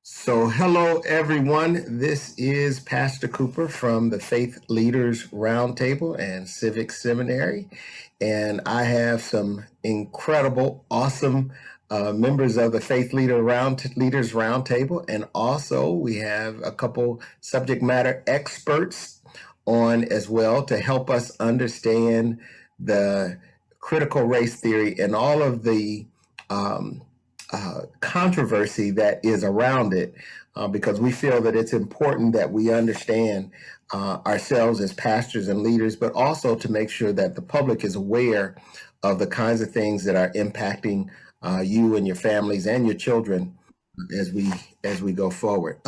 So hello, everyone. This is Pastor Cooper from the Faith Leaders Roundtable and Civic Seminary. And I have some incredible, awesome members of the Faith Leaders Roundtable. And also we have a couple subject matter experts on as well to help us understand the critical race theory and all of the controversy that is around it, because we feel that it's important that we understand ourselves as pastors and leaders, but also to make sure that the public is aware of the kinds of things that are impacting you and your families and your children as we go forward.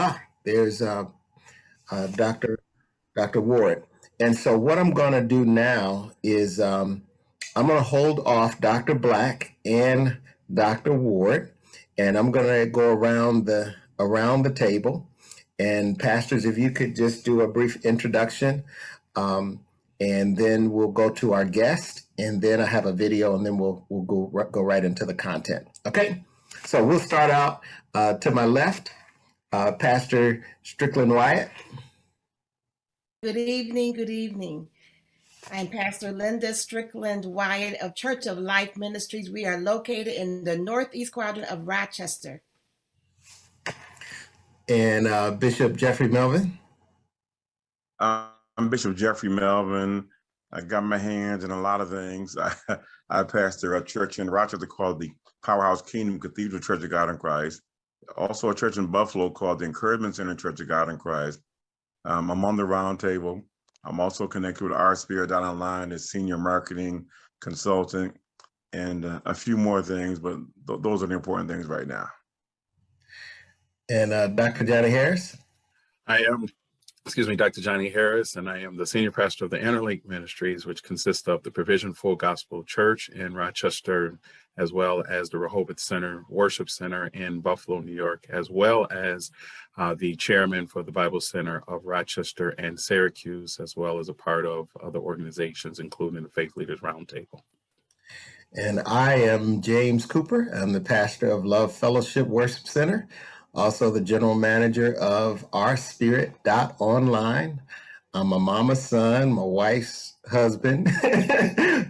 There's Dr. Ward. And so what I'm going to do now is I'm going to hold off Dr. Black and Dr. Ward, and I'm going to go around the table. And pastors, if you could just do a brief introduction, and then we'll go to our guest, and then I have a video, and then we'll go right into the content. Okay, so we'll start out to my left, Pastor Strictland-Wyatt. Good evening. Good evening. I'm Pastor Linda Strickland-Wyatt of Church of Life Ministries. We are located in the northeast quadrant of Rochester. And Bishop Jeffrey Melvin. I'm Bishop Jeffrey Melvin. I got my hands in a lot of things. I pastor a church in Rochester called the Powerhouse Kingdom Cathedral Church of God in Christ. Also a church in Buffalo called the Encouragement Center Church of God in Christ. I'm on the roundtable. I'm also connected with rSPIRIT.online as senior marketing consultant and a few more things, but those are the important things right now. And Dr. Johnny Harris? I am, Dr. Johnny Harris, and I am the senior pastor of the Interlink Ministries, which consists of the Provision Full Gospel Church in Rochester, as well as the Rehoboth Center Worship Center in Buffalo, New York, as well as the chairman for the Bible Center of Rochester and Syracuse, as well as a part of other organizations, including the Faith Leaders Roundtable. And I am James Cooper. I'm the pastor of Love Fellowship Worship Center, also the general manager of rSPIRIT.online. I'm a mama's son, my wife's husband,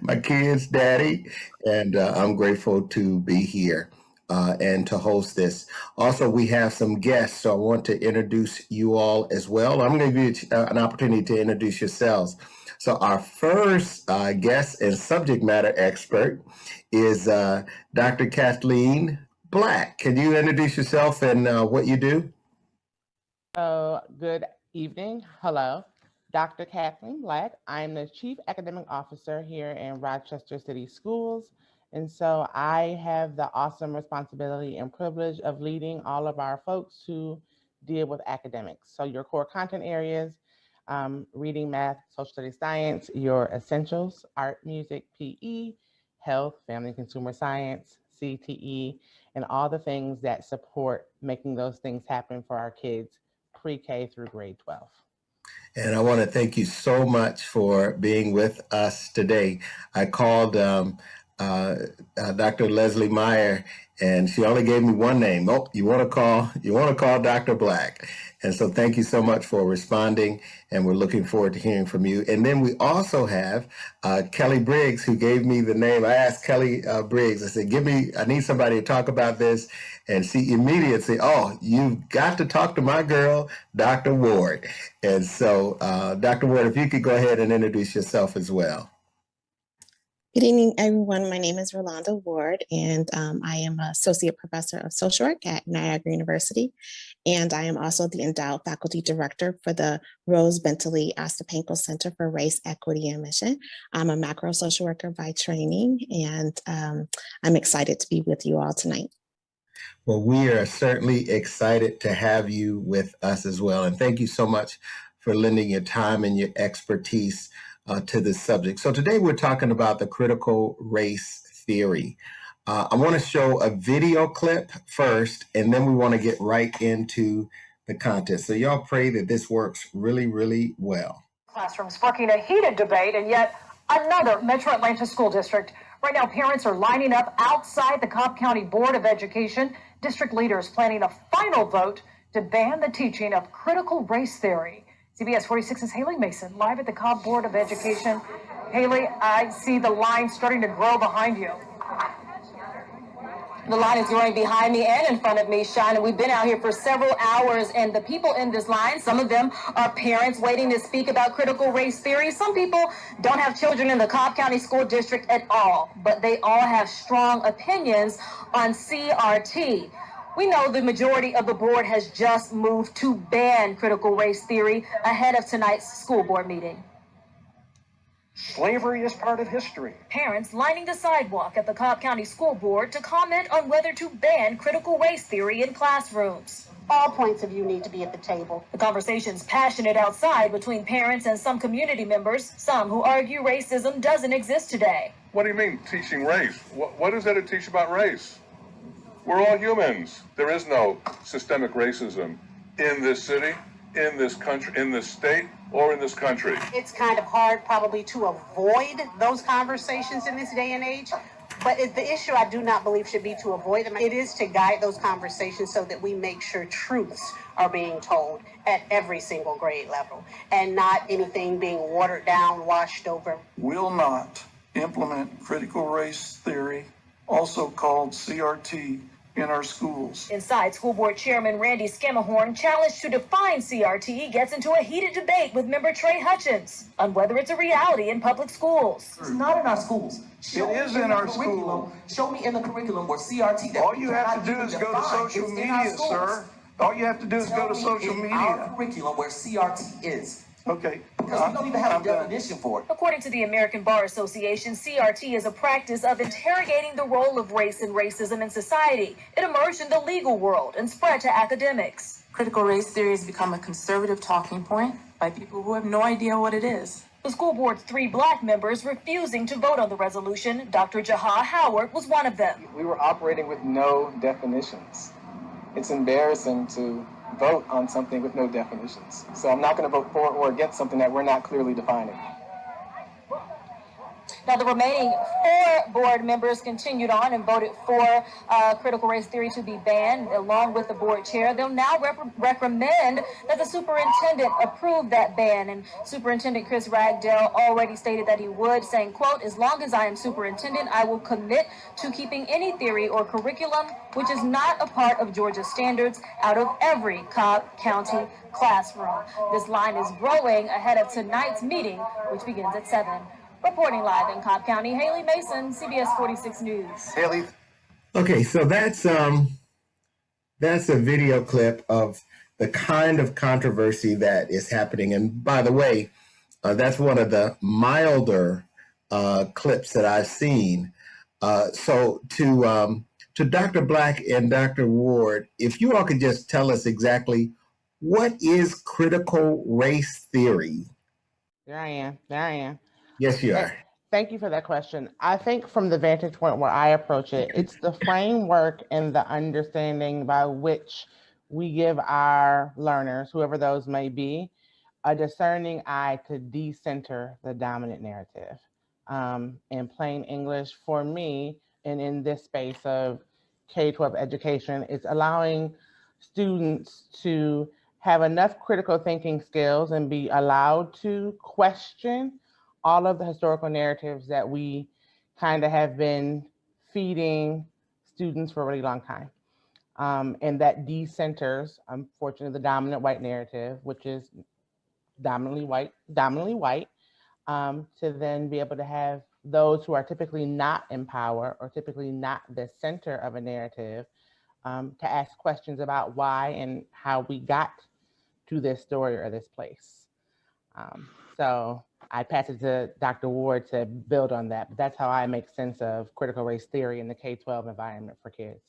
my kids' daddy, and I'm grateful to be here and to host this. Also, we have some guests, so I want to introduce you all as well. I'm going to give you an opportunity to introduce yourselves. So our first guest and subject matter expert is Dr. Kathleen Black. Can you introduce yourself and what you do? Good evening. Hello. Dr. Kathleen Black. I'm the Chief Academic Officer here in Rochester City Schools. And so I have the awesome responsibility and privilege of leading all of our folks who deal with academics. So your core content areas, reading, math, social studies, science, your essentials, art, music, PE, health, family, consumer science, CTE, and all the things that support making those things happen for our kids pre-K through grade 12. And I want to thank you so much for being with us today. I called Dr. Leslie Meyer, and she only gave me one name. Oh, you want to call Dr. Black. And so thank you so much for responding, and we're looking forward to hearing from you. And then we also have Kelly Briggs, who gave me the name. I asked Kelly Briggs, I said, I need somebody to talk about this. And she immediately said, oh, you've got to talk to my girl, Dr. Ward. And so Dr. Ward, if you could go ahead and introduce yourself as well. Good evening, everyone. My name is Rolanda Ward, and I am an Associate Professor of Social Work at Niagara University. And I am also the Endowed Faculty Director for the Rose Bentley Ostapenko Center for Race, Equity, and Mission. I'm a macro social worker by training, and I'm excited to be with you all tonight. Well, we are certainly excited to have you with us as well. And thank you so much for lending your time and your expertise to this subject. So today we're talking about the critical race theory. I want to show a video clip first, and then we want to get right into the content. So y'all pray that this works really, really well. Classrooms sparking a heated debate, and yet another Metro Atlanta school district. Right now, parents are lining up outside the Cobb County Board of Education. District leaders planning a final vote to ban the teaching of critical race theory. CBS 46's Haley Mason, live at the Cobb Board of Education. Haley, I see the line starting to grow behind you. The line is growing behind me and in front of me, Sean, and we've been out here for several hours, and the people in this line, some of them are parents waiting to speak about critical race theory. Some people don't have children in the Cobb County School District at all, but they all have strong opinions on CRT. We know the majority of the board has just moved to ban critical race theory ahead of tonight's school board meeting. Slavery is part of history. Parents lining the sidewalk at the Cobb County School Board to comment on whether to ban critical race theory in classrooms. All points of view need to be at the table. The conversation's passionate outside between parents and some community members, some who argue racism doesn't exist today. What do you mean, teaching race? What is there to teach about race? We're all humans. There is no systemic racism in this city, in this country, in this state, or in this country. It's kind of hard probably to avoid those conversations in this day and age, but the issue I do not believe should be to avoid them. It is to guide those conversations so that we make sure truths are being told at every single grade level and not anything being watered down, washed over. Will not implement critical race theory, also called CRT, in our schools. Inside, School Board Chairman Randy Skemahorn, challenged to define CRT, gets into a heated debate with member Trey Hutchins on whether it's a reality in public schools. It's not in our schools. It is in our schools. Show me in the curriculum where CRT... All you have to do is go to social media, sir. All you have to do is go to social media. Our curriculum where CRT is. Okay. Because we don't even have a definition for it. According to the American Bar Association, CRT is a practice of interrogating the role of race and racism in society. It emerged in the legal world and spread to academics. Critical race theory has become a conservative talking point by people who have no idea what it is. The school board's 3 black members refusing to vote on the resolution. Dr. Jaha Howard was one of them. We were operating with no definitions. It's embarrassing to vote on something with no definitions. So I'm not going to vote for or against something that we're not clearly defining. Now, the remaining 4 board members continued on and voted for critical race theory to be banned, along with the board chair. They'll now recommend that the superintendent approve that ban. And Superintendent Chris Ragdale already stated that he would, saying, quote, "As long as I am superintendent, I will commit to keeping any theory or curriculum which is not a part of Georgia standards out of every Cobb County classroom." This line is growing ahead of tonight's meeting, which begins at 7. Reporting live in Cobb County, Haley Mason, CBS 46 News. Haley. Okay, so that's a video clip of the kind of controversy that is happening. And by the way, that's one of the milder clips that I've seen. So to Dr. Black and Dr. Ward, if you all could just tell us exactly what is critical race theory? There I am. Yes, you are. Thank you for that question. I think from the vantage point where I approach it, it's the framework and the understanding by which we give our learners, whoever those may be, a discerning eye to decenter the dominant narrative. In plain English, for me, and in this space of K-12 education, it's allowing students to have enough critical thinking skills and be allowed to question all of the historical narratives that we kind of have been feeding students for a really long time. And that decenters, unfortunately, the dominant white narrative, which is dominantly white, to then be able to have those who are typically not in power or typically not the center of a narrative to ask questions about why and how we got to this story or this place. So I pass it to Dr. Ward to build on that, but that's how I make sense of critical race theory in the K-12 environment for kids.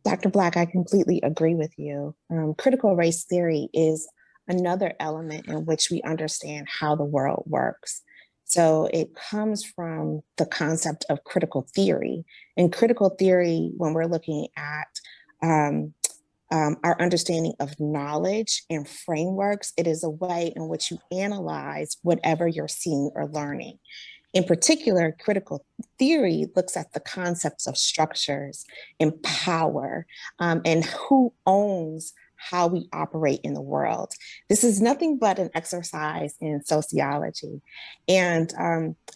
Dr. Black, I completely agree with you. Critical race theory is another element in which we understand how the world works. So it comes from the concept of critical theory. And critical theory, when we're looking at our understanding of knowledge and frameworks, it is a way in which you analyze whatever you're seeing or learning. In particular, critical theory looks at the concepts of structures and power and who owns how we operate in the world. This is nothing but an exercise in sociology. And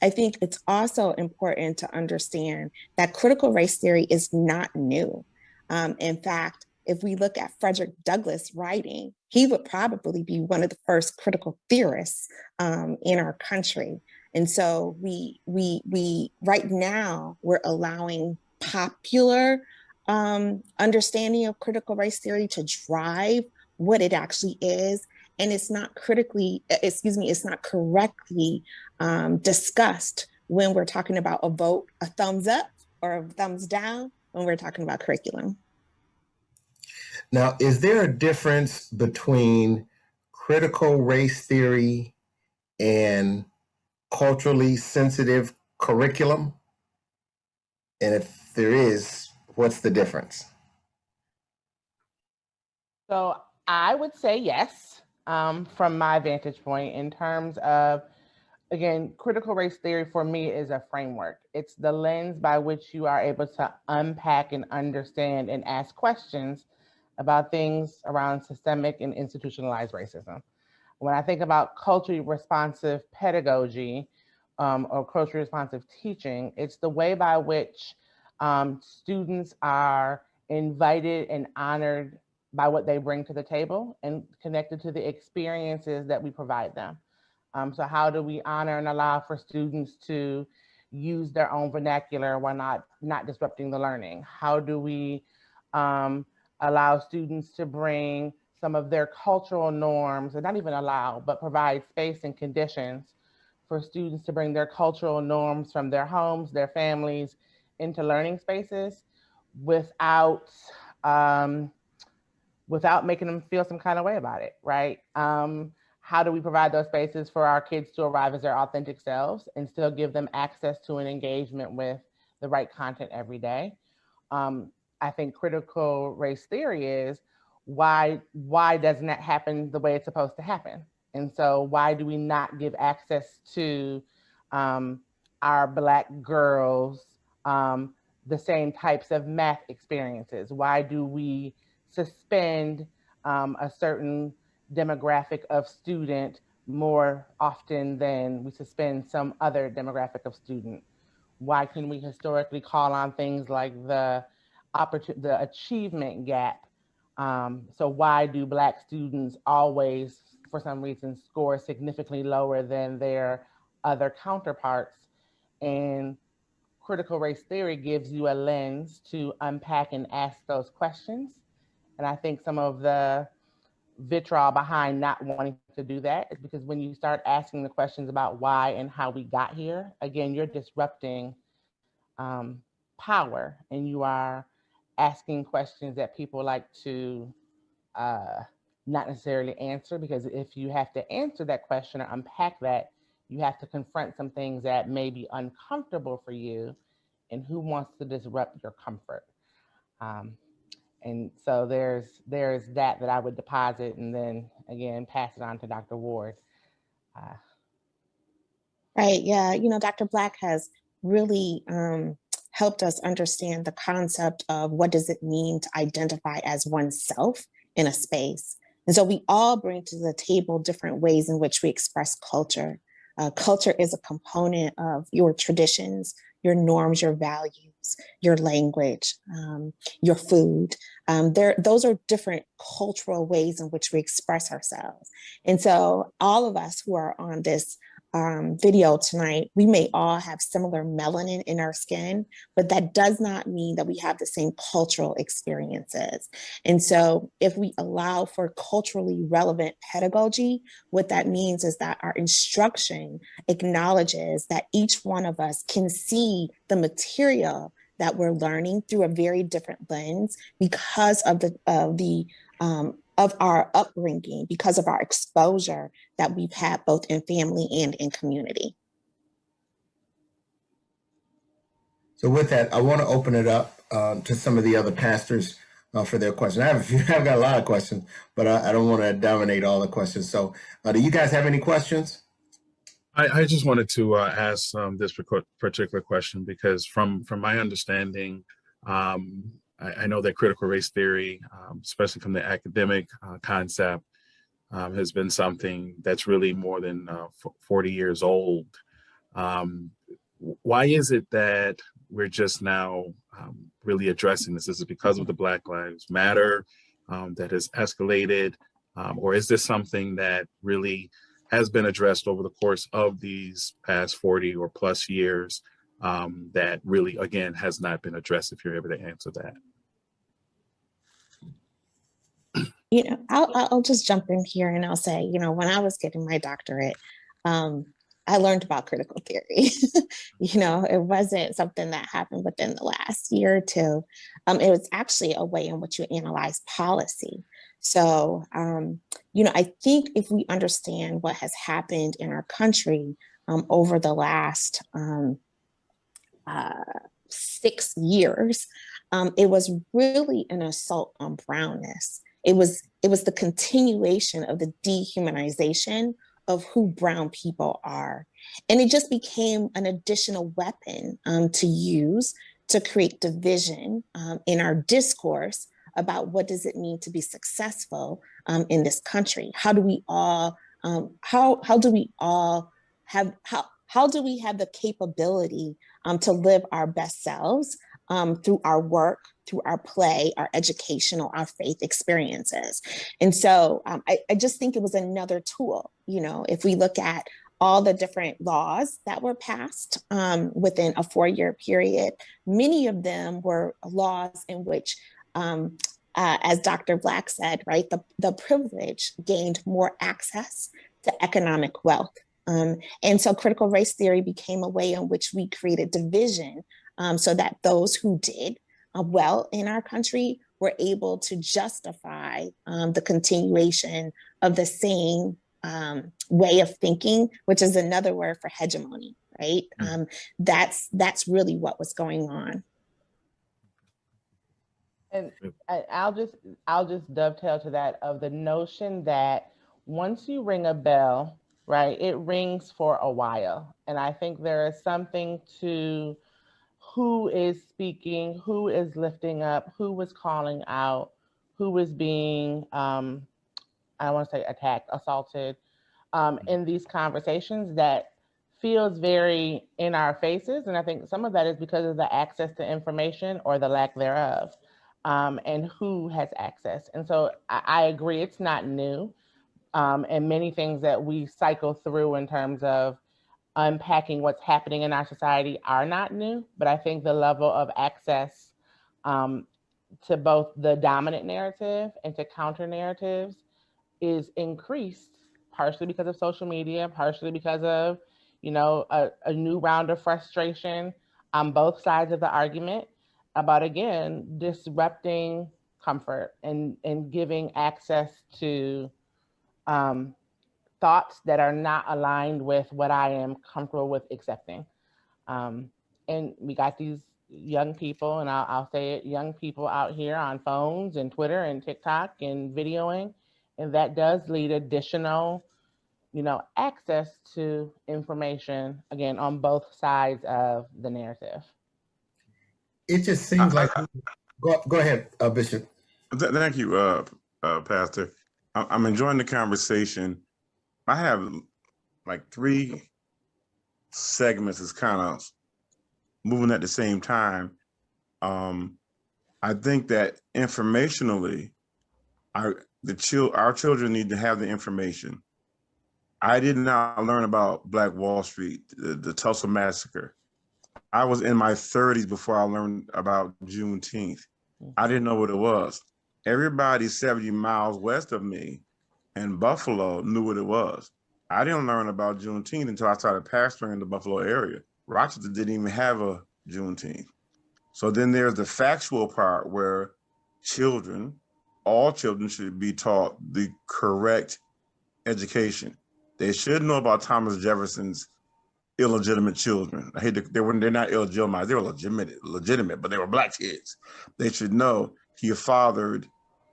I think it's also important to understand that critical race theory is not new. In fact, if we look at Frederick Douglass' writing, he would probably be one of the first critical theorists in our country. And so we right now, we're allowing popular understanding of critical race theory to drive what it actually is. And it's not it's not correctly discussed when we're talking about a vote, a thumbs up or a thumbs down when we're talking about curriculum. Now, is there a difference between critical race theory and culturally sensitive curriculum? And if there is, what's the difference? So I would say yes, from my vantage point, in terms of, again, critical race theory for me is a framework. It's the lens by which you are able to unpack and understand and ask questions about things around systemic and institutionalized racism. When I think about culturally responsive pedagogy or culturally responsive teaching, it's the way by which students are invited and honored by what they bring to the table and connected to the experiences that we provide them. So how do we honor and allow for students to use their own vernacular while not disrupting the learning? How do we allow students to bring some of their cultural norms, and not even allow, but provide space and conditions for students to bring their cultural norms from their homes, their families, into learning spaces without making them feel some kind of way about it, right? How do we provide those spaces for our kids to arrive as their authentic selves and still give them access to an engagement with the right content every day? I think critical race theory is why doesn't that happen the way it's supposed to happen? And so why do we not give access to our Black girls the same types of math experiences? Why do we suspend a certain demographic of student more often than we suspend some other demographic of student? Why can we historically call on things like the achievement gap? So why do Black students always, for some reason, score significantly lower than their other counterparts? And critical race theory gives you a lens to unpack and ask those questions. And I think some of the vitriol behind not wanting to do that is because when you start asking the questions about why and how we got here, again, you're disrupting power, and you are asking questions that people like to not necessarily answer, because if you have to answer that question or unpack that, you have to confront some things that may be uncomfortable for you, and who wants to disrupt your comfort? And so there's that I would deposit and then again pass it on to Dr. Ward. Right, yeah, Dr. Black has really helped us understand the concept of what does it mean to identify as oneself in a space. And so we all bring to the table different ways in which we express culture. Culture is a component of your traditions, your norms, your values, your language, your food. Those are different cultural ways in which we express ourselves. And so all of us who are on this video tonight, we may all have similar melanin in our skin, but that does not mean that we have the same cultural experiences. And so if we allow for culturally relevant pedagogy, what that means is that our instruction acknowledges that each one of us can see the material that we're learning through a very different lens because of our upbringing, because of our exposure that we've had both in family and in community. So with that, I want to open it up to some of the other pastors for their questions. I've got a lot of questions, but I don't want to dominate all the questions. So do you guys have any questions? I just wanted to ask this particular question because from my understanding, I know that critical race theory, especially from the academic concept, has been something that's really more than 40 years old. Why is it that we're just now really addressing this? Is it because of the Black Lives Matter that has escalated? Or is this something that really has been addressed over the course of these past 40 or plus years that really, again, has not been addressed, if you're able to answer that? You know, I'll just jump in here and I'll say, you know, when I was getting my doctorate, I learned about critical theory. You know, it wasn't something that happened within the last year or two. It was actually a way in which you analyze policy. So, you know, I think if we understand what has happened in our country over the last 6 years, it was really an assault on brownness. It was the continuation of the dehumanization of who brown people are. And it just became an additional weapon to use to create division in our discourse about what does it mean to be successful in this country? How do we all how do we have the capability to live our best selves through our work, through our play, our educational, our faith experiences? And so I just think it was another tool. You know, if we look at all the different laws that were passed within a 4-year period, many of them were laws in which, as Dr. Black said, right, the privileged gained more access to economic wealth. And so critical race theory became a way in which we created division so that those who did well in our country were able to justify the continuation of the same way of thinking, which is another word for hegemony, right? That's really what was going on. And I'll just dovetail to that of the notion that once you ring a bell, right, it rings for a while. And I think there is something to who is speaking, who is lifting up, who is calling out, who is being, I want to say attacked, assaulted in these conversations that feels very in our faces. And I think some of that is because of the access to information or the lack thereof, and who has access. And so I agree, it's not new. And many things that we cycle through in terms of unpacking what's happening in our society are not new, but I think the level of access to both the dominant narrative and to counter narratives is increased, partially because of social media, partially because of, you know, a new round of frustration on both sides of the argument about, again, disrupting comfort and giving access to thoughts that are not aligned with what I am comfortable with accepting. And we got these young people, and I'll say it, young people out here on phones and Twitter and TikTok and videoing, and that does lead additional, you know, access to information, again, on both sides of the narrative. It just seems like, go ahead, Bishop. Thank you, Pastor. I'm enjoying the conversation. I have like 3 segments that's kind of moving at the same time. I think that informationally, our children need to have the information. I did not learn about Black Wall Street, the Tulsa Massacre. I was in my 30s before I learned about Juneteenth. I didn't know what it was. Everybody 70 miles west of me in Buffalo knew what it was. I didn't learn about Juneteenth until I started pastoring in the Buffalo area. Rochester didn't even have a Juneteenth. So then there's the factual part where all children should be taught the correct education. They should know about Thomas Jefferson's illegitimate children. They're not illegitimate, they were legitimate, but they were Black kids. They should know he fathered,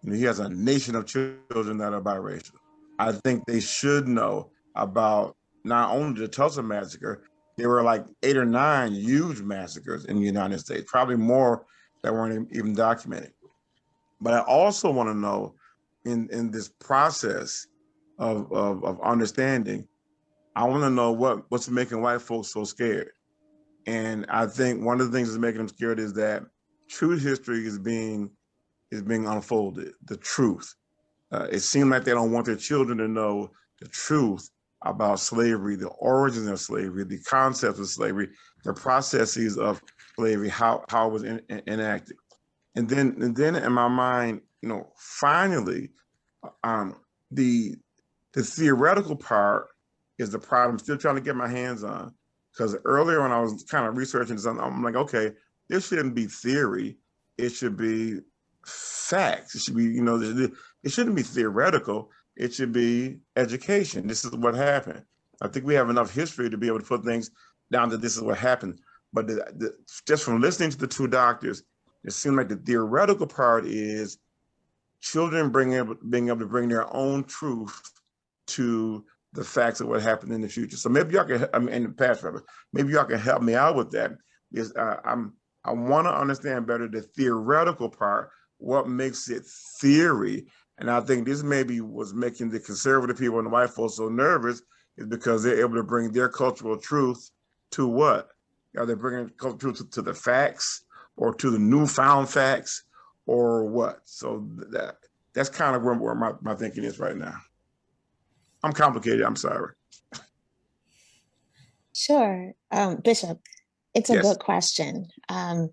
he has a nation of children that are biracial. I think they should know about not only the Tulsa Massacre, there were like 8 or 9 huge massacres in the United States, probably more that weren't even documented. But I also want to know, in this process of understanding, I want to know what's making white folks so scared. And I think one of the things that's making them scared is that true history is being unfolded, the truth. It seems like they don't want their children to know the truth about slavery, the origins of slavery, the concepts of slavery, the processes of slavery, how it was enacted. And then in my mind, finally, the theoretical part is the part I'm still trying to get my hands on. Because earlier when I was kind of researching something, I'm like, okay, this shouldn't be theory. It should be facts. It should be, it shouldn't be theoretical. It should be education. This is what happened. I think we have enough history to be able to put things down that this is what happened. But just from listening to the two doctors, it seemed like the theoretical part is children being able to bring their own truth to the facts of what happened in the future. So maybe y'all can, in the past, rather, maybe y'all can help me out with that. Because I want to understand better the theoretical part, what makes it theory. And I think this maybe was making the conservative people and the white folks so nervous, is because they're able to bring their cultural truth to what? Are they bringing cultural truth to the facts, or to the newfound facts, or what? So that's kind of where my thinking is right now. I'm complicated, I'm sorry. Sure, Bishop, it's a good question. I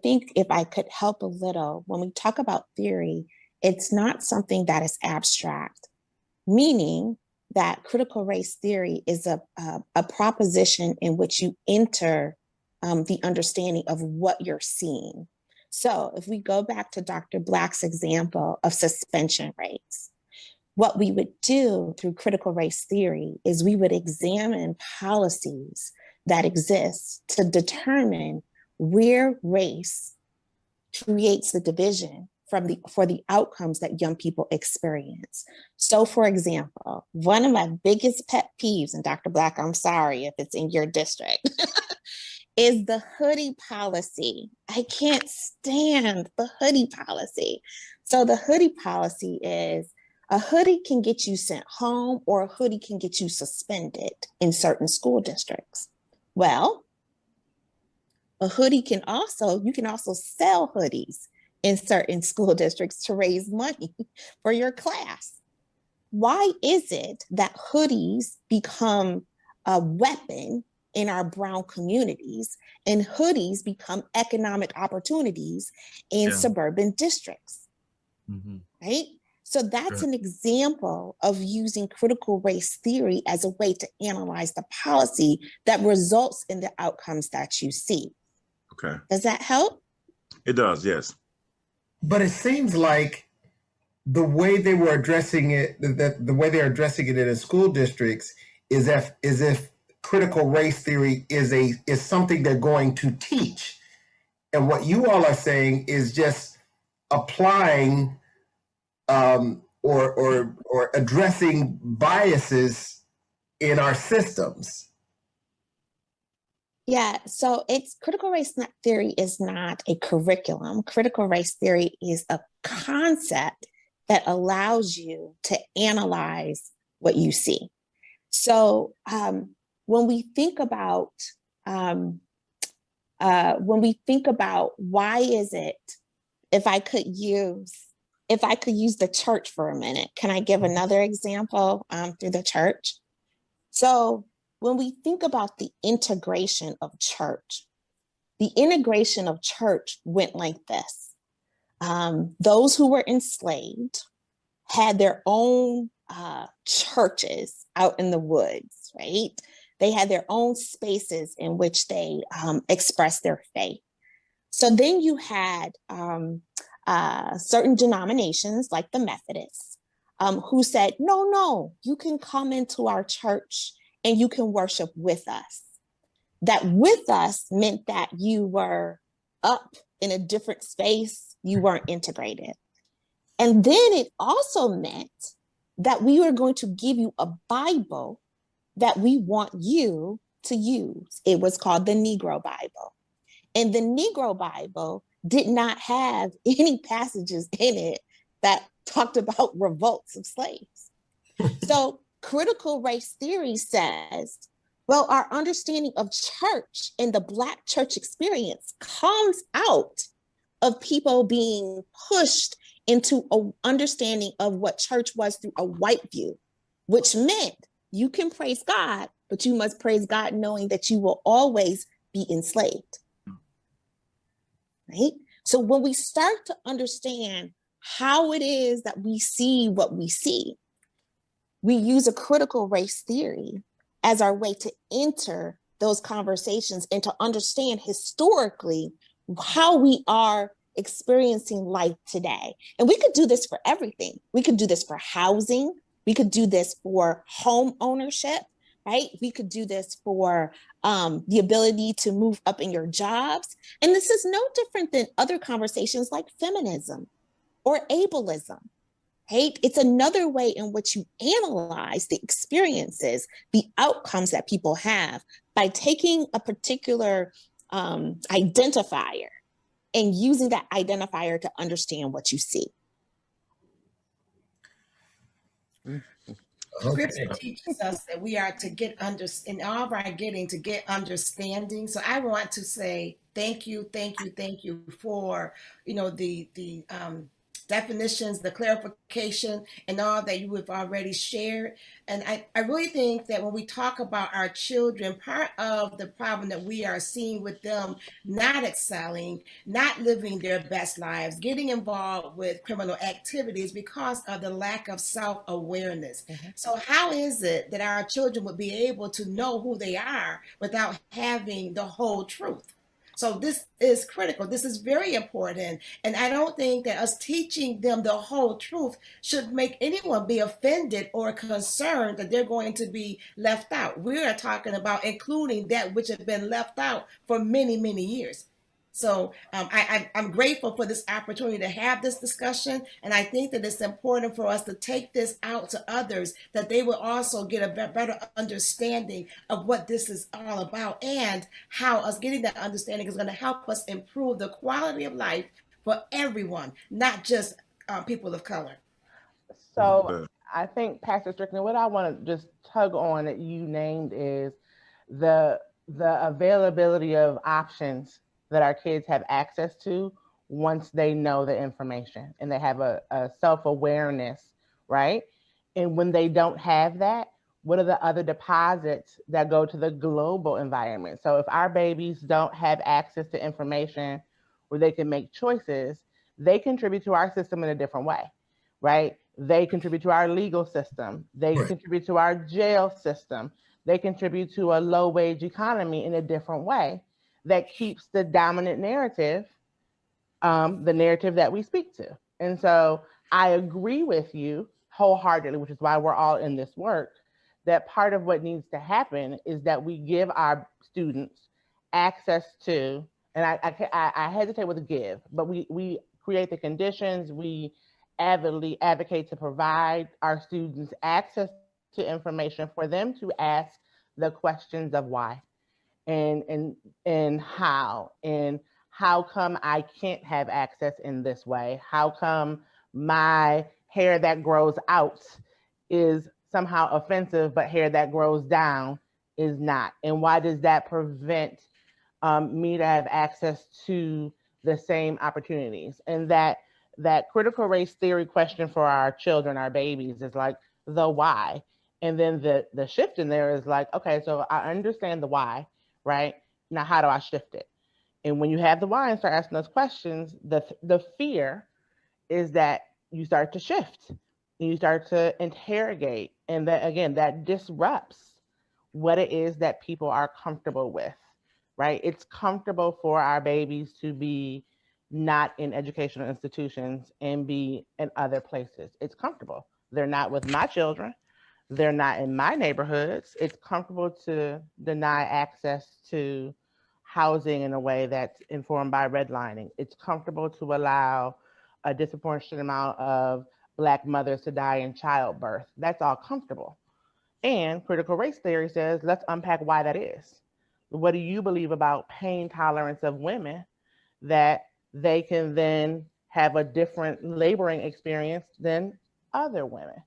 think if I could help a little, when we talk about theory, it's not something that is abstract, meaning that critical race theory is a proposition in which you enter the understanding of what you're seeing. So if we go back to Dr. Black's example of suspension rates, what we would do through critical race theory is we would examine policies that exist to determine where race creates the division for the outcomes that young people experience. So for example, one of my biggest pet peeves, and Dr. Black, I'm sorry if it's in your district, is the hoodie policy. I can't stand the hoodie policy. So the hoodie policy is a hoodie can get you sent home, or a hoodie can get you suspended in certain school districts. Well, a hoodie you can also sell hoodies in certain school districts to raise money for your class. Why is it that hoodies become a weapon in our brown communities, and hoodies become economic opportunities in suburban districts? Right? So that's an example of using critical race theory as a way to analyze the policy that results in the outcomes that you see. Okay. Does that help? It does, yes. But it seems like the way they were addressing it, the way they're addressing it in school districts is if critical race theory is something they're going to teach. And what you all are saying is just applying or addressing biases in our systems. Yeah, so critical race theory is not a curriculum. Critical race theory is a concept that allows you to analyze what you see. So when we think about why is it, if I could use the church for a minute, can I give another example through the church? So when we think about the integration of church went like this. Those who were enslaved had their own churches out in the woods, right? They had their own spaces in which they expressed their faith. So then you had certain denominations like the Methodists who said, no, you can come into our church and you can worship with us. That with us meant that you were up in a different space, you weren't integrated. And then it also meant that we were going to give you a Bible that we want you to use. It was called the Negro Bible. And the Negro Bible did not have any passages in it that talked about revolts of slaves. So critical race theory says, well, our understanding of church and the Black church experience comes out of people being pushed into an understanding of what church was through a white view, which meant you can praise God, but you must praise God knowing that you will always be enslaved. Right? So when we start to understand how it is that we see what we see, we use a critical race theory as our way to enter those conversations and to understand historically how we are experiencing life today. And we could do this for everything. We could do this for housing. We could do this for home ownership, right? We could do this for the ability to move up in your jobs. And this is no different than other conversations like feminism or ableism. Right? It's another way in which you analyze the experiences, the outcomes that people have by taking a particular identifier and using that identifier to understand what you see. Scripture teaches us that we are to get in all of our getting to get understanding. So I want to say thank you for the definitions, the clarification, and all that you have already shared. And I really think that when we talk about our children, part of the problem that we are seeing with them not excelling, not living their best lives, getting involved with criminal activities because of the lack of self-awareness. Mm-hmm. So how is it that our children would be able to know who they are without having the whole truth? So this is critical. This is very important. And I don't think that us teaching them the whole truth should make anyone be offended or concerned that they're going to be left out. We are talking about including that which has been left out for many, many years. So I'm grateful for this opportunity to have this discussion. And I think that it's important for us to take this out to others, that they will also get a better understanding of what this is all about and how us getting that understanding is going to help us improve the quality of life for everyone, not just people of color. So I think, Pastor Strickland, what I want to just tug on that you named is the availability of options that our kids have access to once they know the information and they have a self-awareness, right? And when they don't have that, what are the other deposits that go to the global environment? So if our babies don't have access to information where they can make choices, they contribute to our system in a different way, right? They contribute to our legal system. They contribute to our jail system. They contribute to a low-wage economy in a different way that keeps the dominant narrative, the narrative that we speak to. And so I agree with you wholeheartedly, which is why we're all in this work, that part of what needs to happen is that we give our students access to, and I hesitate with give, but we create the conditions, we avidly advocate to provide our students access to information for them to ask the questions of why. And how come I can't have access in this way? How come my hair that grows out is somehow offensive, but hair that grows down is not? And why does that prevent me to have access to the same opportunities? And that critical race theory question for our children, our babies, is like the why. And then the shift in there is like, okay, so I understand the why. Right? Now, how do I shift it? And when you have the why and start asking those questions, the fear is that you start to shift and you start to interrogate. And that, again, that disrupts what it is that people are comfortable with, right? It's comfortable for our babies to be not in educational institutions and be in other places. It's comfortable. They're not with my children. They're not in my neighborhoods. It's comfortable to deny access to housing in a way that's informed by redlining. It's comfortable to allow a disproportionate amount of Black mothers to die in childbirth. That's all comfortable. And critical race theory says, let's unpack why that is. what do you believe about pain tolerance of women, that they can then have a different laboring experience than other women.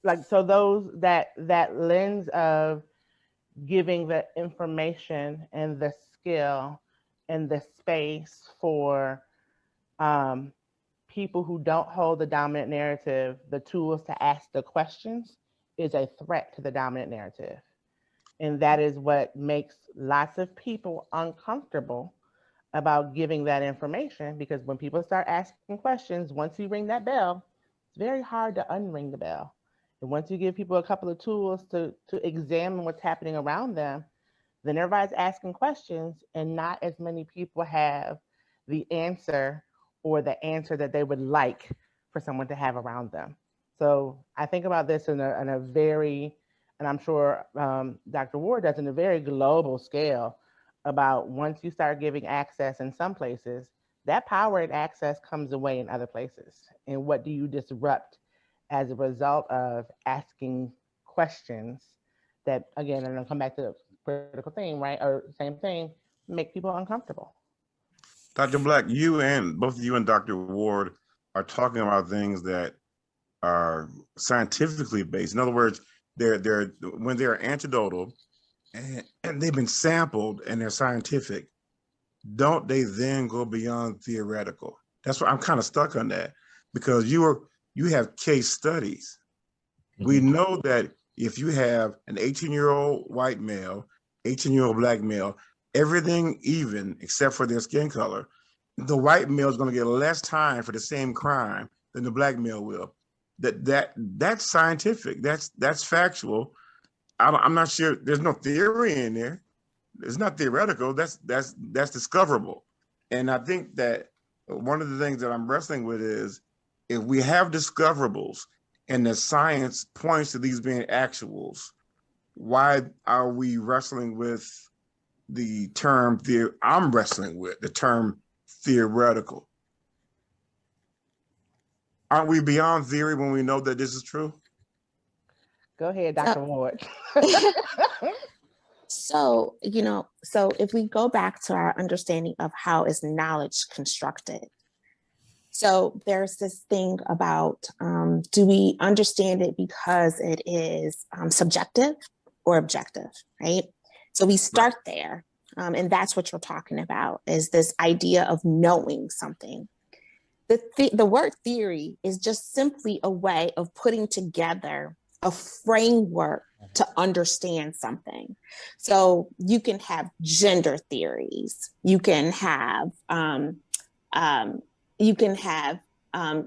Like, so those, that lens of giving the information and the skill and the space for people who don't hold the dominant narrative, the tools to ask the questions, is a threat to the dominant narrative. And that is what makes lots of people uncomfortable about giving that information, because when people start asking questions, once you ring that bell, it's very hard to unring the bell. And once you give people a couple of tools to examine what's happening around them, then everybody's asking questions, and not as many people have the answer, or the answer that they would like for someone to have around them. So I think about this in a very, and I'm sure Dr. Ward does, in a very global scale, about once you start giving access in some places, that power and access comes away in other places. And what do you disrupt as a result of asking questions that, again, and I'll come back to the critical thing, right? Or same thing, make people uncomfortable. Dr. Black, both of you and Dr. Ward are talking about things that are scientifically based. In other words, when they're anecdotal and they've been sampled and they're scientific, don't they then go beyond theoretical? That's why I'm kind of stuck on that, because you have case studies. Mm-hmm. We know that if you have an 18-year-old white male, 18-year-old black male, everything even except for their skin color, the white male is going to get less time for the same crime than the black male will. That's scientific. That's factual. I'm not sure. There's no theory in there. It's not theoretical. That's discoverable. And I think that one of the things that I'm wrestling with is, if we have discoverables and the science points to these being actuals, why are we wrestling with the term I'm wrestling with the term theoretical? Aren't we beyond theory when we know that this is true? Go ahead, Dr. Ward. So if we go back to our understanding of how is knowledge constructed. So there's this thing about, do we understand it because it is subjective or objective, right? So we start there, and that's what you're talking about, is this idea of knowing something. The word theory is just simply a way of putting together a framework to understand something. So you can have gender theories. You can have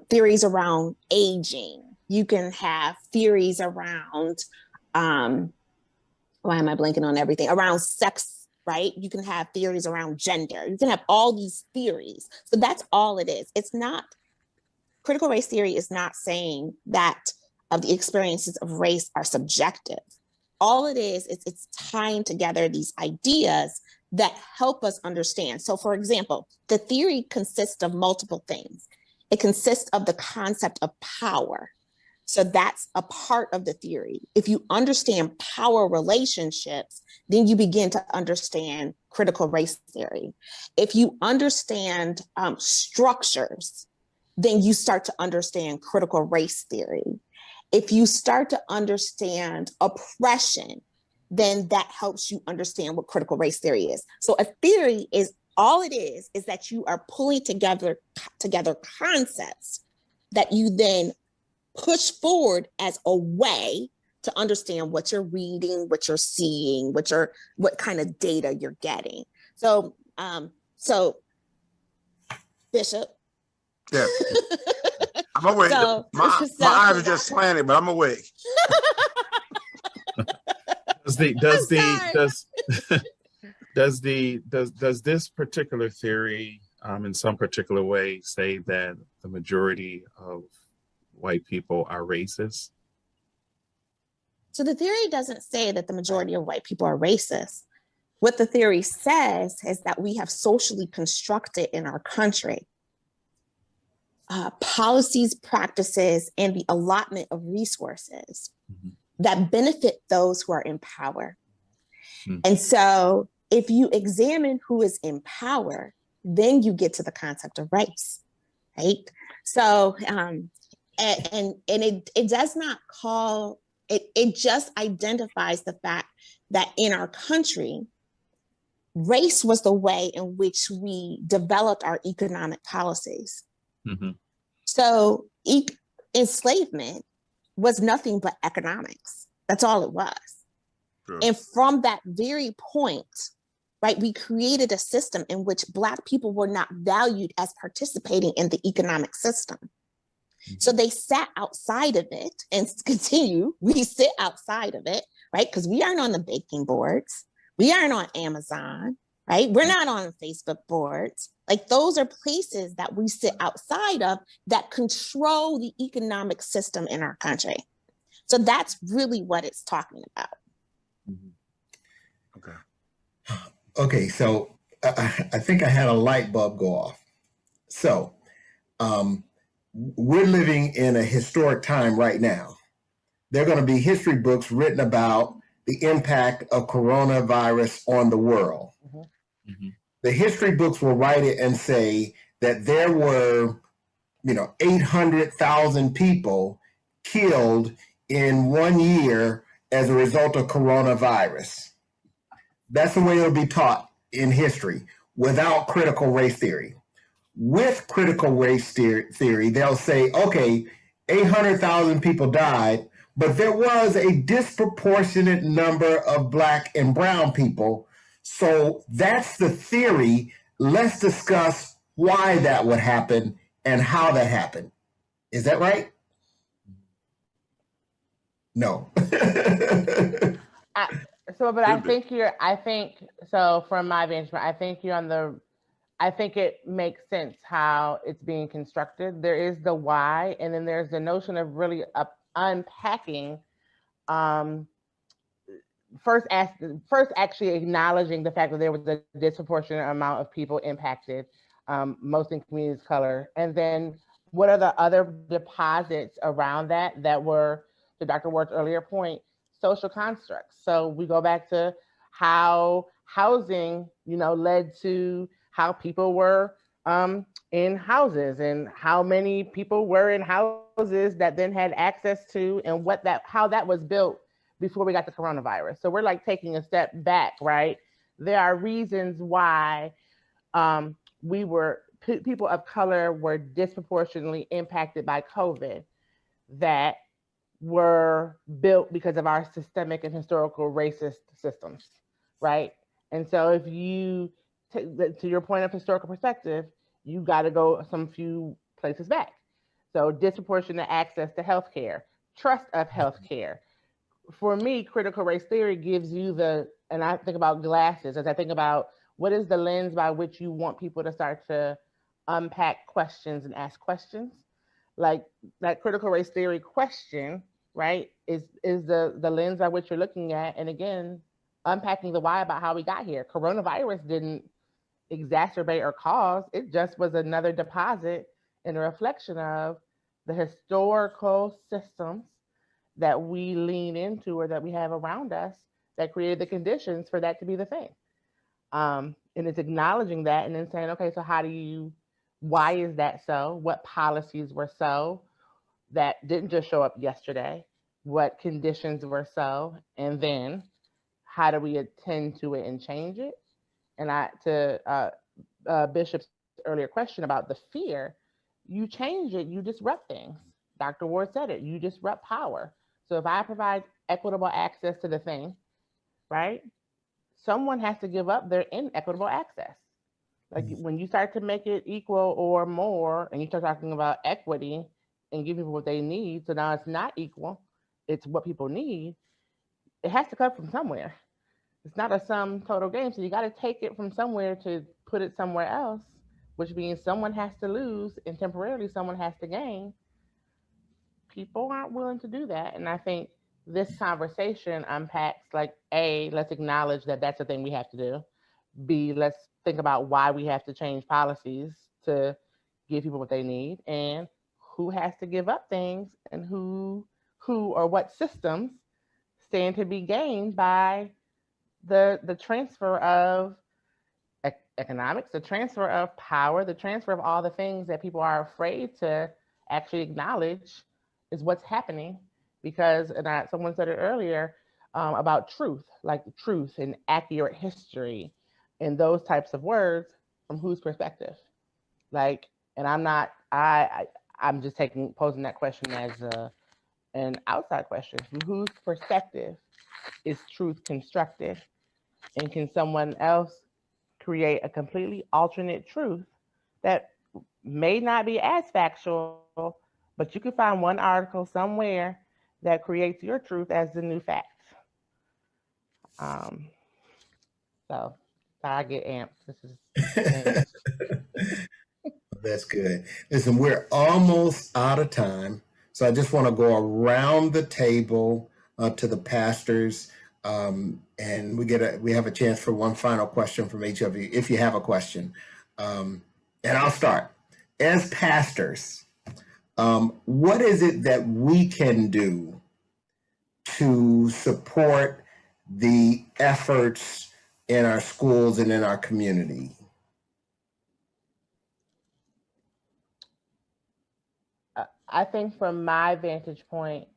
theories around aging. You can have theories around why am I blanking on everything? Around sex, right? You can have theories around gender. You can have all these theories. So that's all it is. It's not, critical race theory is not saying that the experiences of race are subjective. All it is it's tying together these ideas that help us understand. So for example, the theory consists of multiple things. It consists of the concept of power. So that's a part of the theory. If you understand power relationships, then you begin to understand critical race theory. If you understand structures, then you start to understand critical race theory. If you start to understand oppression, then that helps you understand what critical race theory is. So a theory is, all it is that you are pulling together concepts that you then push forward as a way to understand what you're reading, what you're seeing, what kind of data you're getting. So Bishop. Yeah. I'm awake. My eyes are just slanted, but I'm awake. Does this particular theory, in some particular way, say that the majority of white people are racist? So the theory doesn't say that the majority of white people are racist. What the theory says is that we have socially constructed in our country policies, practices, and the allotment of resources that benefit those who are in power. And so if you examine who is in power, then you get to the concept of race, right? So, and it does not call, it just identifies the fact that in our country, race was the way in which we developed our economic policies. So enslavement was nothing but economics. That's all it was. Sure. And from that very point, right, we created a system in which Black people were not valued as participating in the economic system. So they sat outside of it and continue, we sit outside of it, right? Because we aren't on the baking boards. We aren't on Amazon, right? We're not on Facebook boards. Like those are places that we sit outside of that control the economic system in our country. So that's really what it's talking about. Okay, so I think I had a light bulb go off. So we're living in a historic time right now. There are going to be history books written about the impact of coronavirus on the world. The history books will write it and say that there were, 800,000 people killed in 1 year as a result of coronavirus. That's the way it'll be taught in history without critical race theory. With critical race theory, they'll say, okay, 800,000 people died, but there was a disproportionate number of Black and brown people. So that's the theory. Let's discuss why that would happen and how that happened. Is that right? No. I think from my vantage point, I think it makes sense how it's being constructed. There is the why, and then there's the notion of really unpacking, first actually acknowledging the fact that there was a disproportionate amount of people impacted, most in communities of color. And then what are the other deposits around that were, to Dr. Ward's earlier point, social constructs. So we go back to how housing, led to how people were in houses and how many people were in houses that then had access to, and how that was built before we got the coronavirus. So we're like taking a step back, right? There are reasons why people of color were disproportionately impacted by COVID that were built because of our systemic and historical racist systems, right? And so if you, to your point of historical perspective, you got to go some few places back. So disproportionate access to healthcare, trust of healthcare. For me, critical race theory gives you and I think about glasses as I think about what is the lens by which you want people to start to unpack questions and ask questions. Like that critical race theory question, right, is the lens by which you're looking at. And again, unpacking the why about how we got here. Coronavirus didn't exacerbate or cause, it just was another deposit and a reflection of the historical systems that we lean into or that we have around us that created the conditions for that to be the thing. And it's acknowledging that and then saying, okay, so why is that so? What policies were so that didn't just show up yesterday? What conditions were so? And then how do we attend to it and change it? And to Bishop's earlier question about the fear, you change it, you disrupt things. Dr. Ward said it, you disrupt power. So if I provide equitable access to the thing, right, someone has to give up their inequitable access. Like when you start to make it equal or more, and you start talking about equity and give people what they need, so now it's not equal, it's what people need, it has to come from somewhere. It's not a sum total game, so you got to take it from somewhere to put it somewhere else, which means someone has to lose and temporarily someone has to gain. People aren't willing to do that, and I think this conversation unpacks, like, A, let's acknowledge that that's a thing we have to do. B, let's think about why we have to change policies to give people what they need, and who has to give up things, and who or what systems stand to be gained by the transfer of economics, the transfer of power, the transfer of all the things that people are afraid to actually acknowledge is what's happening. Because, and someone said it earlier about truth, like truth and accurate history and those types of words, from whose perspective? Like, and I'm just posing that question as an outside question. From whose perspective is truth constructed? And can someone else create a completely alternate truth that may not be as factual, but you can find one article somewhere that creates your truth as the new fact. So I get amped. This is That's good. Listen, we're almost out of time. So I just want to go around the table to the pastors. And we have a chance for one final question from each of you, if you have a question. And I'll start. As pastors, what is it that we can do to support the efforts in our schools and in our community? I think from my vantage point,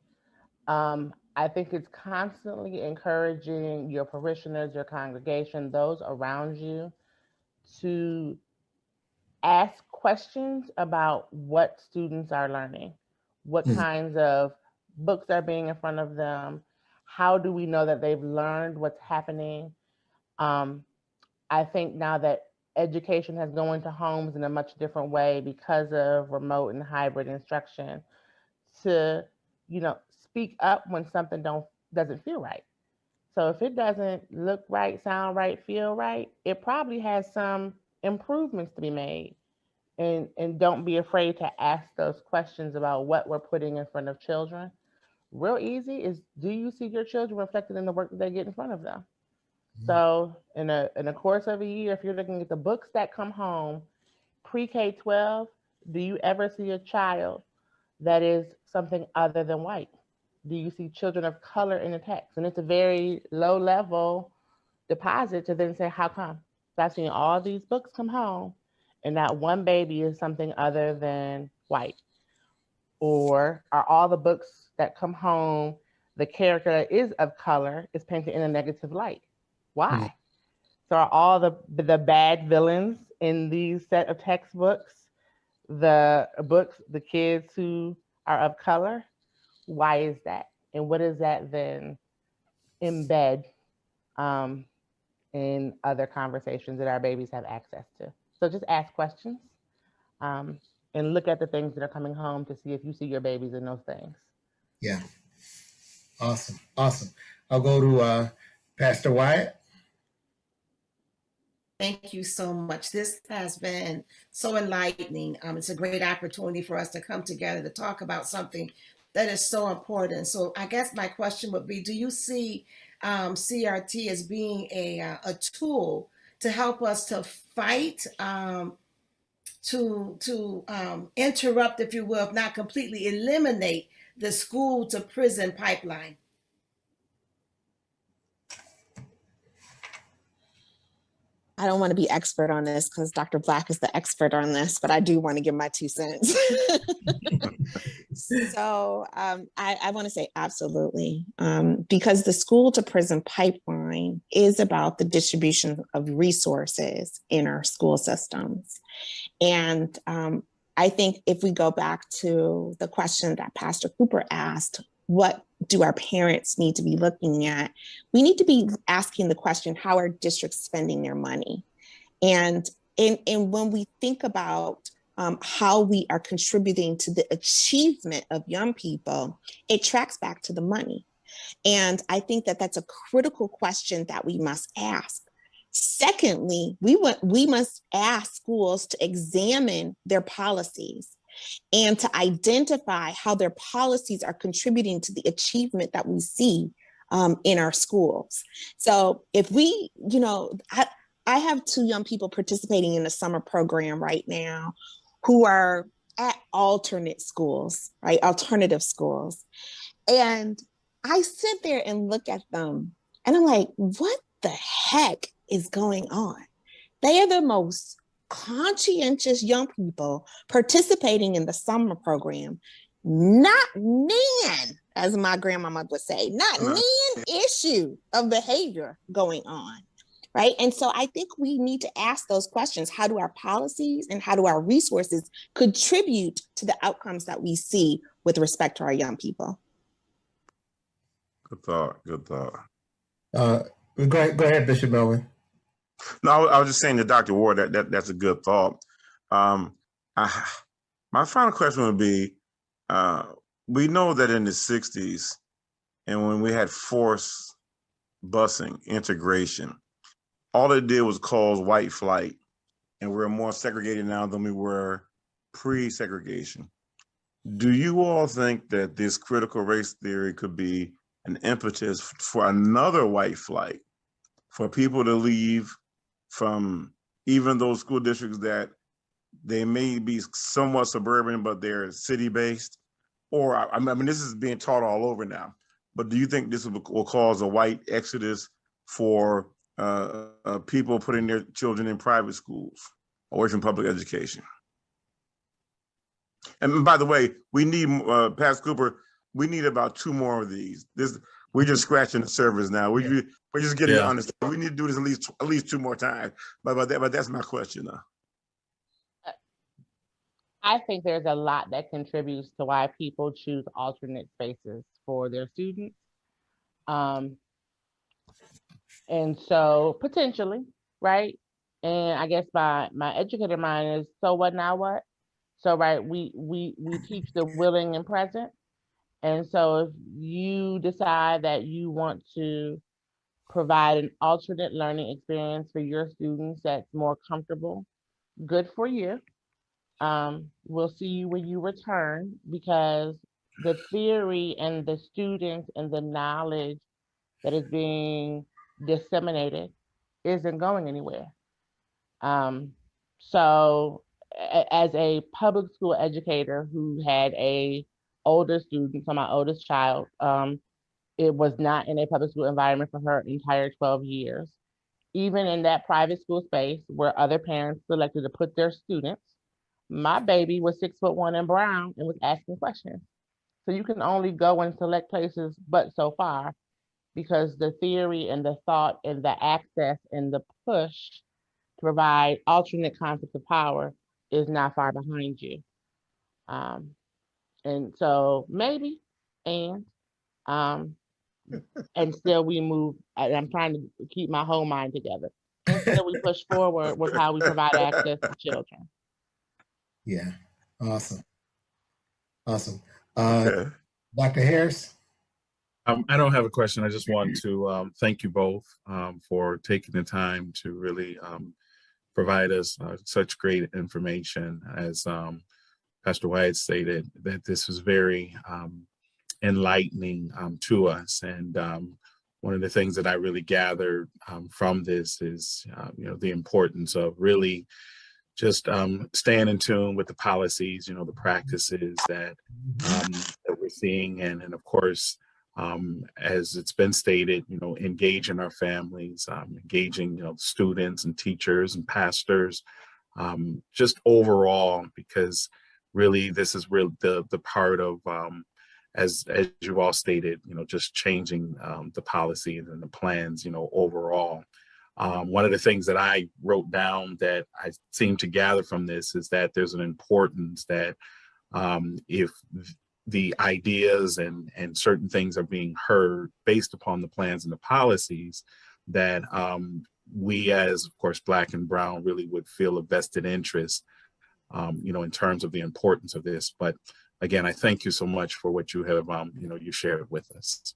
I think it's constantly encouraging your parishioners, your congregation, those around you, to ask questions about what students are learning, what kinds of books are being in front of them, how do we know that they've learned what's happening. I think now that education has gone into homes in a much different way because of remote and hybrid instruction, to, speak up when something doesn't feel right. So if it doesn't look right, sound right, feel right, it probably has some improvements to be made. And don't be afraid to ask those questions about what we're putting in front of children. Real easy is, do you see your children reflected in the work that they get in front of them? So in a course of a year, if you're looking at the books that come home, pre-K 12, do you ever see a child that is something other than white? Do you see children of color in the text? And it's a very low level deposit to then say, how come? So I've seen all these books come home and not one baby is something other than white. Or are all the books that come home, the character that is of color is painted in a negative light? Why? So are all the bad villains in these set of textbooks the kids who are of color? Why is that? And what does that then embed in other conversations that our babies have access to? So just ask questions and look at the things that are coming home to see if you see your babies in those things. Yeah. Awesome. I'll go to Pastor Wyatt. Thank you so much. This has been so enlightening. It's a great opportunity for us to come together to talk about something that is so important. So I guess my question would be, do you see CRT as being a tool to help us to fight, to interrupt, if you will, if not completely eliminate the school to prison pipeline? I don't want to be expert on this because Dr. Black is the expert on this, but I do want to give my 2 cents. So I want to say absolutely, because the school to prison pipeline is about the distribution of resources in our school systems. And I think if we go back to the question that Pastor Cooper asked, what do our parents need to be looking at? We need to be asking the question, how are districts spending their money? And when we think about how we are contributing to the achievement of young people, it tracks back to the money. And I think that that's a critical question that we must ask. Secondly, we must ask schools to examine their policies and to identify how their policies are contributing to the achievement that we see in our schools. So if we, I have 2 young people participating in a summer program right now who are at alternate schools, right? Alternative schools. And I sit there and look at them and I'm like, what the heck is going on? They are the most conscientious young people participating in the summer program, not nan, as my grandmama would say, not nan issue of behavior going on, right? And so I think we need to ask those questions. How do our policies and how do our resources contribute to the outcomes that we see with respect to our young people? Good thought. Good thought. Go ahead, Bishop Melvin. No, I was just saying to Dr. Ward that's a good thought. My final question would be, we know that in the 60s, and when we had forced busing, integration, all it did was cause white flight, and we're more segregated now than we were pre-segregation. Do you all think that this critical race theory could be an impetus for another white flight, for people to leave from even those school districts that they may be somewhat suburban, but they're city-based? Or, I mean, this is being taught all over now, but do you think this will cause a white exodus for people putting their children in private schools away from public education? And by the way, we need, Pastor Cooper, we need about 2 more of these. We're just scratching the surface now. We're just getting to understand. We need to do this at least 2 more times. But that's my question now. I think there's a lot that contributes to why people choose alternate spaces for their students. And so potentially, right? And I guess my educator mind is, so what now what? So, right, we teach the willing and present. And so if you decide that you want to provide an alternate learning experience for your students that's more comfortable, good for you. We'll see you when you return, because the theory and the students and the knowledge that is being disseminated isn't going anywhere. So as a public school educator who had a older student, so my oldest child, it was not in a public school environment for her entire 12 years. Even in that private school space where other parents selected to put their students, my baby was 6'1" and brown and was asking questions. So you can only go and select places but so far, because the theory and the thought and the access and the push to provide alternate concepts of power is not far behind you. And so maybe, and still we move, I'm trying to keep my whole mind together. And still we push forward with how we provide access to children. Yeah, awesome. Awesome. Okay. Dr. Harris? I don't have a question. I just want to thank you both for taking the time to really provide us such great information. As Pastor Wyatt stated, that this was very enlightening to us. And one of the things that I really gathered from this is, the importance of really just staying in tune with the policies, the practices that we're seeing. And of course, as it's been stated, engaging our families, engaging, students and teachers and pastors, just overall, because really this is really the part of, as you've all stated, just changing the policies and the plans, overall. One of the things that I wrote down that I seem to gather from this is that there's an importance that if the ideas and certain things are being heard based upon the plans and the policies, that we as, of course, Black and Brown really would feel a vested interest, in terms of the importance of this. But again, I thank you so much for what you have, you shared with us.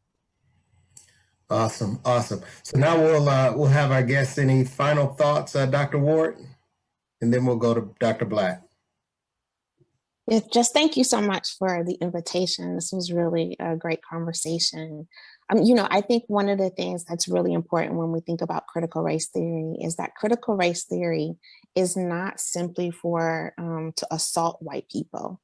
Awesome. So now we'll have our guests. Any final thoughts, Dr. Ward? And then we'll go to Dr. Black. Yeah, just thank you so much for the invitation. This was really a great conversation. I think one of the things that's really important when we think about critical race theory is that critical race theory is not simply for to assault white people.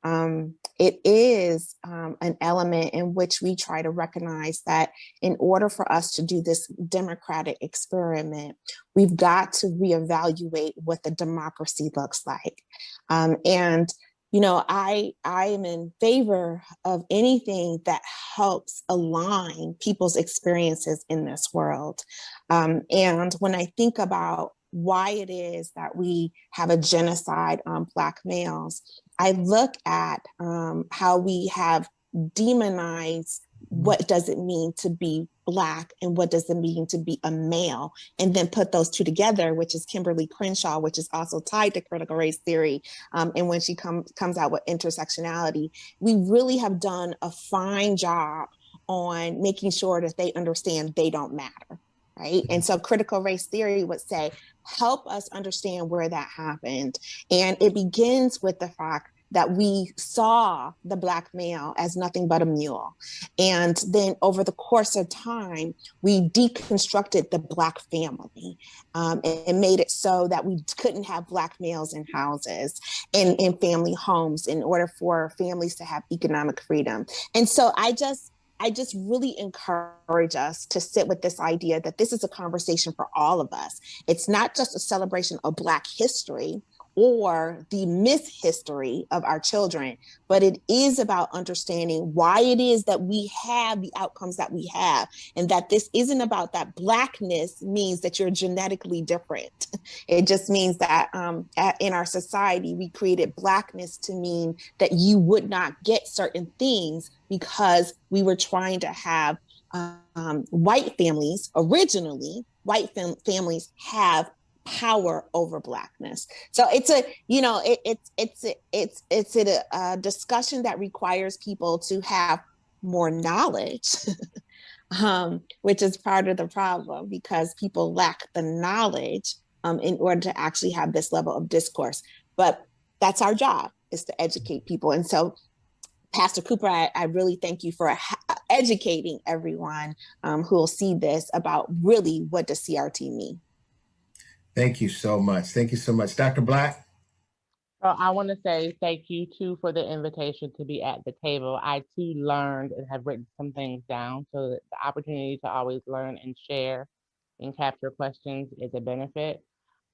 it is an element in which we try to recognize that in order for us to do this democratic experiment, we've got to reevaluate what the democracy looks like. And you know, I am in favor of anything that helps align people's experiences in this world. And when I think about why it is that we have a genocide on Black males, I look at how we have demonized what does it mean to be Black and what does it mean to be a male, and then put those two together, which is Kimberly Crenshaw, which is also tied to critical race theory. And when she comes out with intersectionality, we really have done a fine job on making sure that they understand they don't matter. Right. And so critical race theory would say, help us understand where that happened. And it begins with the fact that we saw the Black male as nothing but a mule. And then over the course of time, we deconstructed the Black family and made it so that we couldn't have Black males in houses and in family homes in order for families to have economic freedom. And so I just really encourage us to sit with this idea that this is a conversation for all of us. It's not just a celebration of Black history or the mishistory of our children, but it is about understanding why it is that we have the outcomes that we have, and that this isn't about that Blackness means that you're genetically different. It just means that in our society, we created Blackness to mean that you would not get certain things because we were trying to have white families, originally, white families have power over Blackness. So it's a, you know, it's a discussion that requires people to have more knowledge, which is part of the problem because people lack the knowledge in order to actually have this level of discourse. But that's our job, is to educate people. And so Pastor Cooper, I really thank you for educating everyone who will see this about really what does CRT mean. Thank you so much. Thank you so much. Dr. Black? So I want to say thank you too for the invitation to be at the table. I too learned and have written some things down, so that the opportunity to always learn and share and capture questions is a benefit.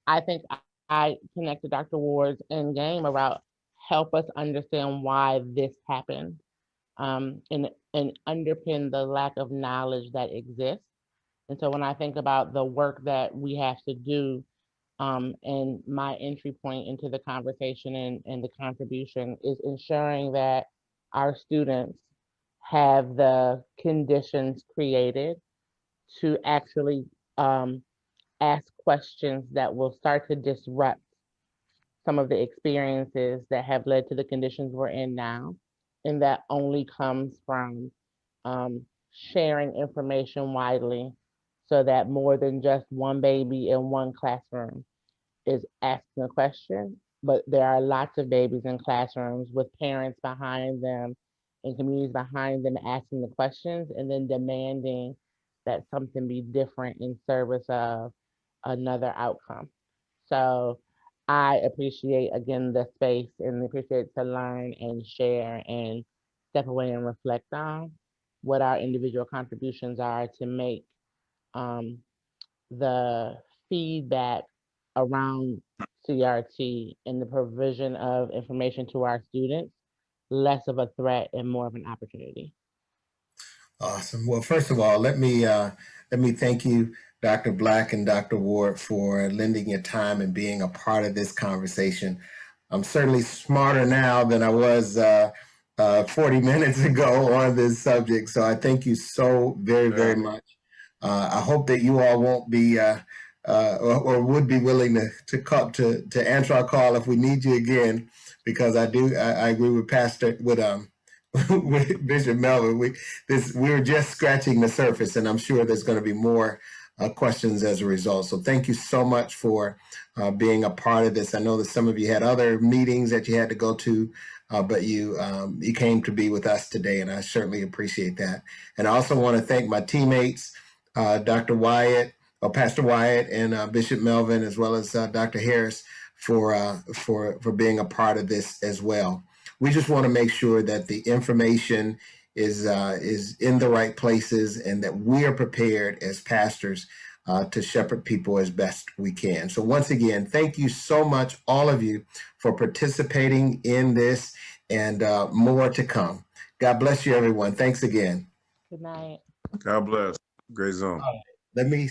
I think I connected Dr. Ward's end game about help us understand why this happened and underpin the lack of knowledge that exists. And so when I think about the work that we have to do, and my entry point into the conversation and the contribution is ensuring that our students have the conditions created to actually ask questions that will start to disrupt some of the experiences that have led to the conditions we're in now. And that only comes from sharing information widely, so that more than just one baby in one classroom is asking a question, but there are lots of babies in classrooms with parents behind them and communities behind them asking the questions and then demanding that something be different in service of another outcome. So I appreciate, again, the space and appreciate to learn and share and step away and reflect on what our individual contributions are to make the feedback around CRT and the provision of information to our students less of a threat and more of an opportunity. Awesome. Well, first of all, let me thank you, Dr. Black and Dr. Ward, for lending your time and being a part of this conversation. I'm certainly smarter now than I was 40 minutes ago on this subject. So I thank you so very, very much. I hope that you all won't be or would be willing to answer our call if we need you again, because I agree with with Bishop Melvin. We're just scratching the surface, and I'm sure there's going to be more questions as a result. So thank you so much for being a part of this. I know that some of you had other meetings that you had to go to, but you came to be with us today, and I certainly appreciate that. And I also want to thank my teammates, Dr. Wyatt, or Pastor Wyatt, and Bishop Melvin, as well as Dr. Harris, for being a part of this as well. we just want to make sure that the information is in the right places and that we are prepared as pastors to shepherd people as best we can. So once again, thank you so much, all of you, for participating in this, and more to come. God bless you, everyone. Thanks again. Good night. God bless. Great zone. Let me